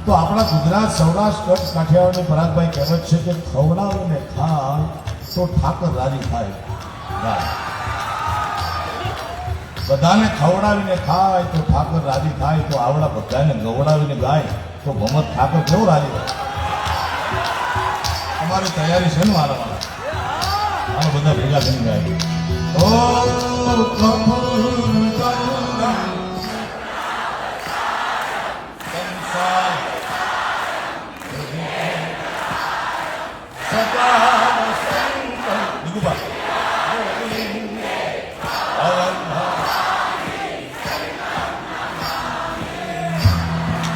તો આપણા ગુજરાત સૌરાષ્ટ્ર કચ્છ કાઠિયાવાડની પરાગભાઈ કહેવત છે કે ખવડાવીને ખાય તો ઠાકર રાજી થાય. બધાને ખવડાવીને ખાય તો ઠાકર રાજી થાય. તો આવડા બધાને ગવડાવીને ગાય તો ભમત ઠાકર કેવું રાજી થાય. તમારી તૈયારી છે ને મારા હાલો બધા ભેગા થઈને ગાય.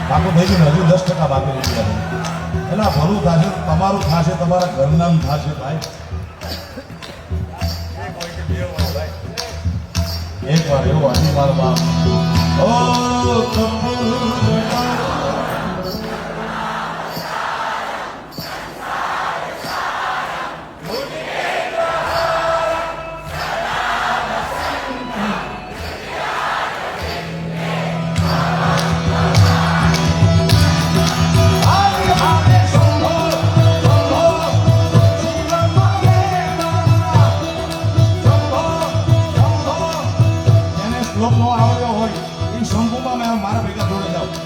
બાપુ થઈ ગયું હજુ 10% બાકી રહી ગયા. એટલે ભલું થશે, તમારું થશે, તમારા ઘરના થશે ભાઈ. એક વાર એવું હજી મારો બાપ મારા ભેગા જોડે જાઓ.